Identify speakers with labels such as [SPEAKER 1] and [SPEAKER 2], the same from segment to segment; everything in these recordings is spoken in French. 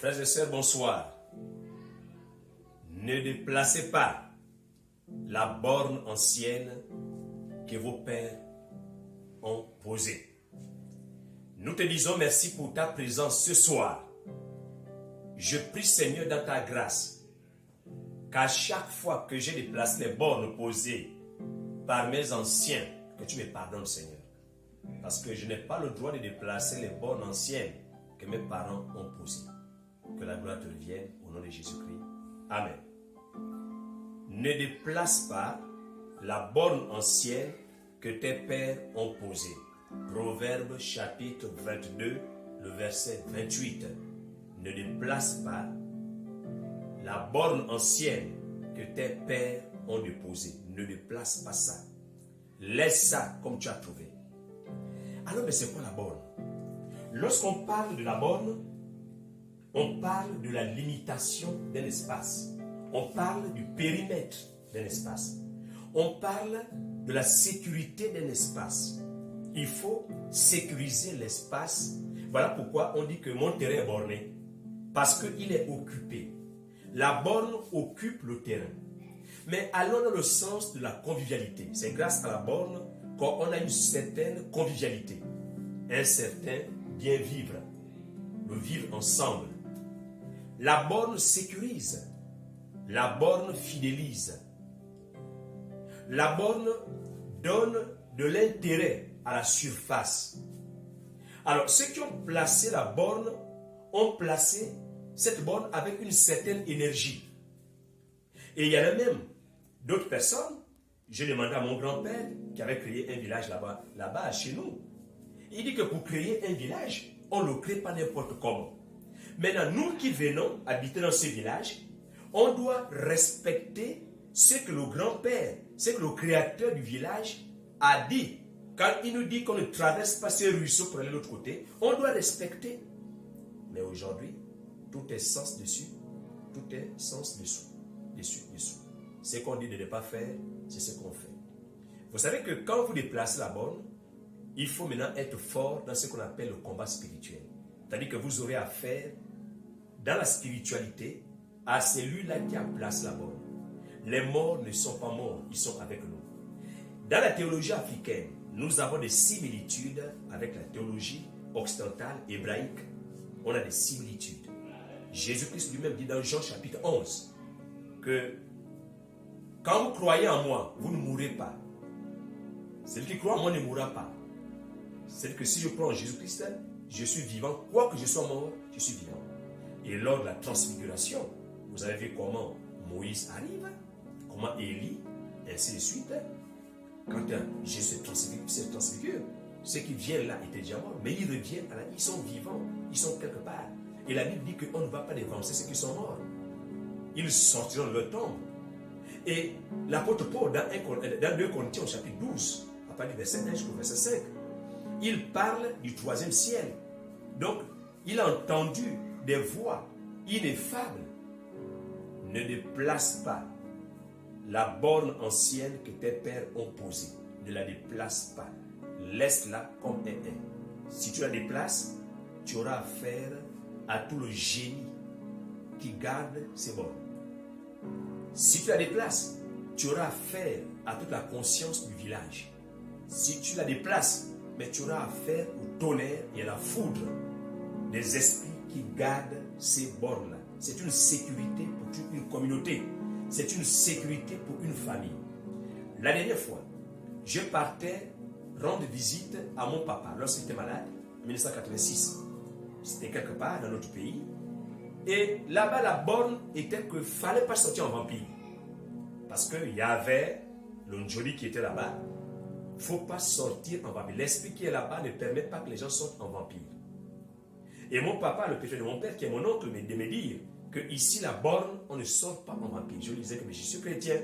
[SPEAKER 1] Frères et sœurs, bonsoir. Ne déplacez pas la borne ancienne que vos pères ont posée. Nous te disons merci pour ta présence ce soir. Je prie, Seigneur, dans ta grâce, qu'à chaque fois que j'ai déplacé les bornes posées par mes anciens, que tu me pardonnes, Seigneur. Parce que je n'ai pas le droit de déplacer les bornes anciennes que mes parents ont posées. Que la gloire te revienne au nom de Jésus-Christ. Amen. Ne déplace pas la borne ancienne que tes pères ont posée. Proverbe chapitre 22, le verset 28. Ne déplace pas la borne ancienne que tes pères ont déposée. Ne déplace pas ça. Laisse ça comme tu as trouvé. Alors, mais c'est quoi la borne? Lorsqu'on parle de la borne, on parle de la limitation d'un espace. On parle du périmètre d'un espace. On parle de la sécurité d'un espace. Il faut sécuriser l'espace. Voilà pourquoi on dit que mon terrain est borné. Parce qu'il est occupé. La borne occupe le terrain. Mais allons dans le sens de la convivialité. C'est grâce à la borne qu'on a une certaine convivialité. Un certain bien vivre. Le vivre ensemble. La borne sécurise. La borne fidélise. La borne donne de l'intérêt à la surface. Alors, ceux qui ont placé la borne ont placé cette borne avec une certaine énergie. Et il y en a même d'autres personnes. J'ai demandé à mon grand-père qui avait créé un village là-bas chez nous. Il dit que pour créer un village, on ne le crée pas n'importe comment. Maintenant, nous qui venons habiter dans ce village, on doit respecter ce que le grand-père, ce que le créateur du village a dit. Quand il nous dit qu'on ne traverse pas ces ruisseaux pour aller de l'autre côté, on doit respecter. Mais aujourd'hui, tout est sens dessus, tout est sens dessous, dessous. Ce qu'on dit de ne pas faire, c'est ce qu'on fait. Vous savez que quand vous déplacez la borne, il faut maintenant être fort dans ce qu'on appelle le combat spirituel. C'est-à-dire que vous aurez affaire dans la spiritualité à celui-là qui a placé la borne. Les morts ne sont pas morts, ils sont avec nous. Dans la théologie africaine, nous avons des similitudes avec la théologie occidentale hébraïque. On a des similitudes. Jésus-Christ lui-même dit dans Jean chapitre 11 que quand vous croyez en moi, vous ne mourrez pas. Celui qui croit en moi ne mourra pas. C'est que si je crois en Jésus-Christ, je suis vivant. Quoi que je sois mort, je suis vivant. Et lors de la transfiguration, vous avez vu comment Moïse arrive, comment Élie, ainsi de suite. Quand Jésus se transfigure, ceux qui viennent là étaient déjà morts, mais ils reviennent, ils sont vivants, ils sont quelque part. Et la Bible dit qu'on ne va pas dévancer ceux qui sont morts. Ils sortiront de leur tombe. Et l'apôtre Paul, dans 2 Corinthiens au chapitre 12, à partir du verset 1 jusqu'au verset 5, il parle du troisième ciel. Donc, il a entendu des voix ineffables. Ne déplace pas la borne ancienne que tes pères ont posée. Ne la déplace pas. Laisse-la comme elle est. Si tu la déplaces, tu auras affaire à tout le génie qui garde ces bornes. Si tu la déplaces, tu auras affaire à toute la conscience du village. Si tu la déplaces, mais tu auras affaire au tonnerre et à la foudre des esprits qui gardent ces bornes-là. C'est une sécurité pour toute une communauté. C'est une sécurité pour une famille. La dernière fois, je partais rendre visite à mon papa lorsqu'il était malade, en 1986. C'était quelque part dans notre pays. Et là-bas, la borne était qu'il ne fallait pas sortir en vampire. Parce qu'il y avait le Njoli qui était là-bas. Il ne faut pas sortir en vampire. L'esprit qui est là-bas ne permet pas que les gens sortent en vampire. Et mon papa, le péché de mon père, qui est mon oncle, de me dire que ici, la borne, on ne sort pas en vampire. Je lui disais que mais je suis chrétien.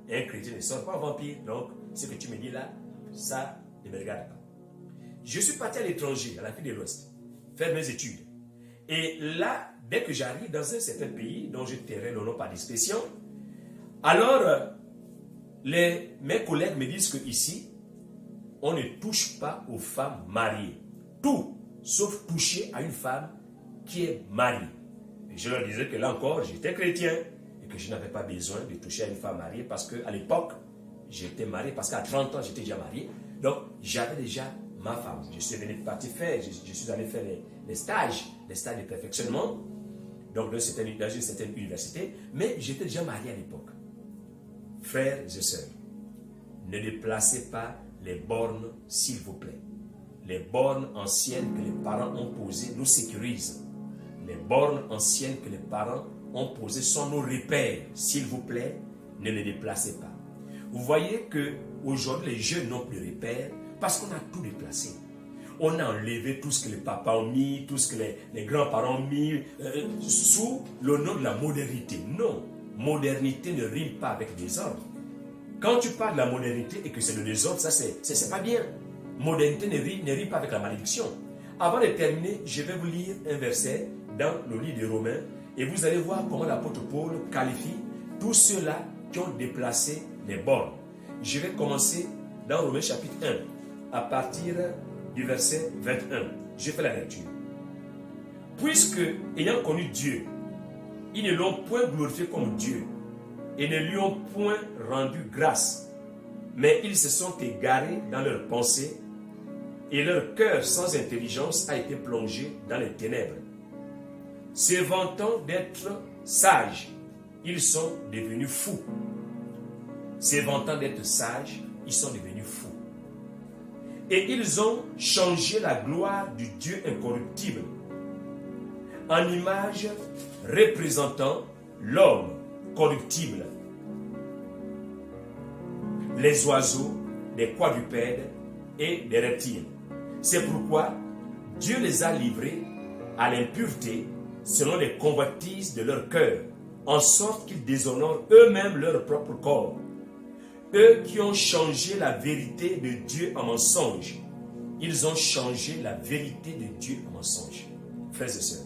[SPEAKER 1] Et un chrétien ne sort pas en vampire. Donc, ce que tu me dis là, ça ne me regarde pas. Je suis parti à l'étranger, à l'Afrique de l'Ouest, faire mes études. Et là, dès que j'arrive dans un certain pays, dont je tairai le nom par discrétion, alors, mes collègues me disent qu'ici, on ne touche pas aux femmes mariées. Tout, sauf toucher à une femme qui est mariée. je leur disais que là encore, j'étais chrétien et que je n'avais pas besoin de toucher à une femme mariée parce qu'à l'époque, j'étais marié, parce qu'à 30 ans, j'étais déjà marié. Donc, j'avais déjà ma femme. Je suis venu partir faire, je suis allé faire les stages de perfectionnement. Donc, dans une certaine université. Mais j'étais déjà marié à l'époque. Frères et sœurs, ne déplacez pas les bornes, s'il vous plaît. Les bornes anciennes que les parents ont posées nous sécurisent. Les bornes anciennes que les parents ont posées sont nos repères. S'il vous plaît, ne les déplacez pas. Vous voyez qu'aujourd'hui, les jeunes n'ont plus de repères parce qu'on a tout déplacé. On a enlevé tout ce que les papas ont mis, tout ce que les grands-parents ont mis, sous le nom de la modernité. Non, modernité ne rime pas avec désordre. Quand tu parles de la modernité et que c'est le désordre, ça c'est pas bien. Modernité ne rime pas avec la malédiction. Avant de terminer, je vais vous lire un verset dans le livre des Romains et vous allez voir comment l'apôtre Paul qualifie tous ceux-là qui ont déplacé les bornes. Je vais commencer dans Romains chapitre 1 à partir du verset 21. Je fais la lecture. Puisque, ayant connu Dieu, ils ne l'ont point glorifié comme Dieu et ne lui ont point rendu grâce, mais ils se sont égarés dans leurs pensées et leur cœur sans intelligence a été plongé dans les ténèbres. Se vantant d'être sages, ils sont devenus fous. Se vantant d'être sages, ils sont devenus fous. Et ils ont changé la gloire du Dieu incorruptible en image représentant l'homme corruptible, les oiseaux, les quadrupèdes et les reptiles. C'est pourquoi Dieu les a livrés à l'impureté selon les convoitises de leur cœur, en sorte qu'ils déshonorent eux-mêmes leur propre corps. Eux qui ont changé la vérité de Dieu en mensonge, ils ont changé la vérité de Dieu en mensonge. Frères et sœurs,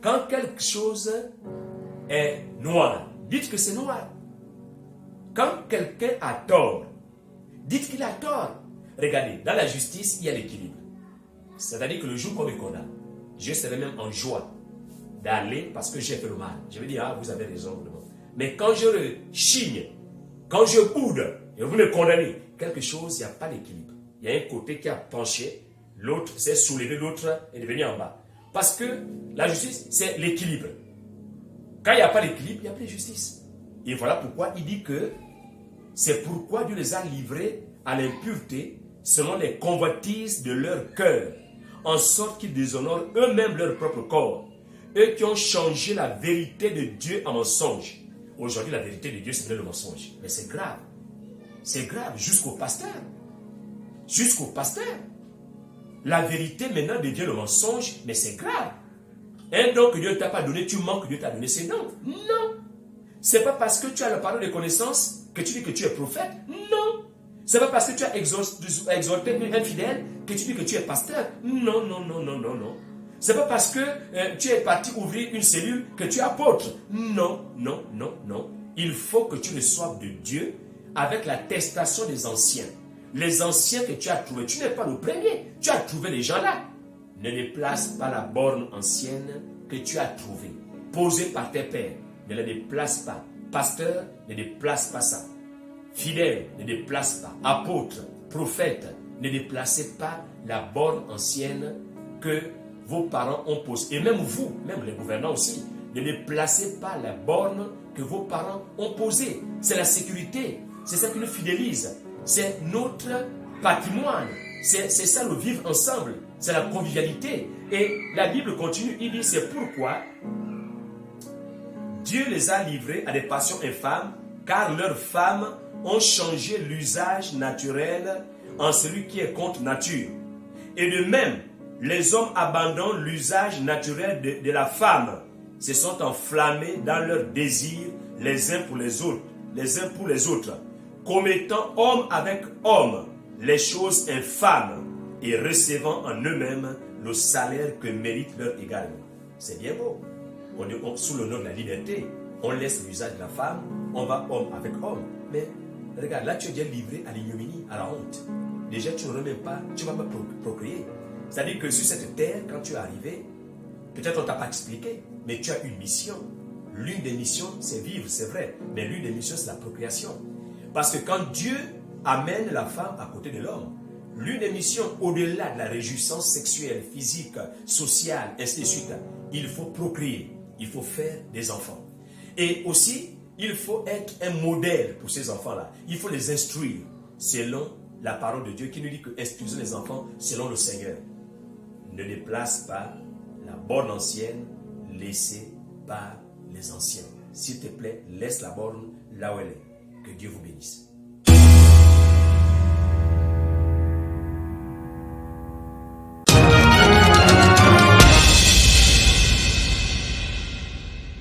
[SPEAKER 1] quand quelque chose est noir, dites que c'est noir. Quand quelqu'un a tort, dites qu'il a tort. Regardez, dans la justice, il y a l'équilibre. C'est-à-dire que le jour qu'on me condamne, je serai même en joie d'aller parce que j'ai fait le mal. Je vais dire, ah, vous avez raison. Mais quand je rechigne, quand je boude et vous me condamnez, quelque chose, il n'y a pas d'équilibre. Il y a un côté qui a penché, l'autre s'est soulevé, l'autre est devenu en bas. Parce que la justice, c'est l'équilibre. Quand il n'y a pas d'équilibre, il n'y a plus de justice. Et voilà pourquoi il dit que c'est pourquoi Dieu les a livrés à l'impureté selon les convoitises de leur cœur, en sorte qu'ils déshonorent eux-mêmes leur propre corps. Eux qui ont changé la vérité de Dieu en mensonge. Aujourd'hui, la vérité de Dieu, c'est le mensonge. Mais c'est grave. C'est grave jusqu'au pasteur. Jusqu'au pasteur. La vérité maintenant devient le mensonge, mais c'est grave. Un don que Dieu ne t'a pas donné, tu manques que Dieu t'a donné, c'est non. Non. C'est pas parce que tu as la parole de connaissance que tu dis que tu es prophète. Non. C'est pas parce que tu as exhorté un fidèle que tu dis que tu es pasteur. Non, non, non, non, non, non. C'est pas parce que tu es parti ouvrir une cellule que tu es apôtre. Non, non, non, non. Il faut que tu reçoives de Dieu avec l'attestation des anciens. Les anciens que tu as trouvés, tu n'es pas le premier. Tu as trouvé les gens là. Ne déplace pas la borne ancienne que tu as trouvée, posée par tes pères. Ne la déplace pas. Pasteur, ne déplace pas ça. Fidèle, ne déplace pas. Apôtre, prophète, ne déplacez pas la borne ancienne que vos parents ont posée. Et même vous, même les gouvernants aussi, ne déplacez pas la borne que vos parents ont posée. C'est la sécurité. C'est ça qui nous fidélise. C'est notre patrimoine. C'est ça le vivre ensemble. C'est la convivialité. Et la Bible continue, il dit, c'est pourquoi Dieu les a livrés à des passions infâmes, car leurs femmes ont changé l'usage naturel en celui qui est contre nature. Et de même, les hommes abandonnent l'usage naturel de la femme, se sont enflammés dans leurs désirs les uns pour les autres, commettant homme avec homme les choses infâmes et recevant en eux-mêmes le salaire que mérite leur également. C'est bien beau. On est sous le nom de la liberté. On laisse l'usage de la femme, on va homme avec homme. Mais regarde, là tu es déjà livré à l'ignominie, à la honte. Déjà tu n'aurais même pas, tu ne vas pas procréer. C'est-à-dire que sur cette terre, quand tu es arrivé, Peut-être on ne t'a pas expliqué, mais tu as une mission. L'une des missions, c'est vivre, c'est vrai. Mais l'une des missions, c'est la procréation. Parce que quand Dieu amène la femme à côté de l'homme, l'une des missions, au-delà de la réjouissance sexuelle, physique, sociale, ainsi de suite, il faut procréer, il faut faire des enfants. Et aussi, il faut être un modèle pour ces enfants-là. Il faut les instruire selon la parole de Dieu qui nous dit que instruisez les enfants selon le Seigneur. Ne déplace pas la borne ancienne laissée par les anciens. S'il te plaît, laisse la borne là où elle est. Que Dieu vous bénisse.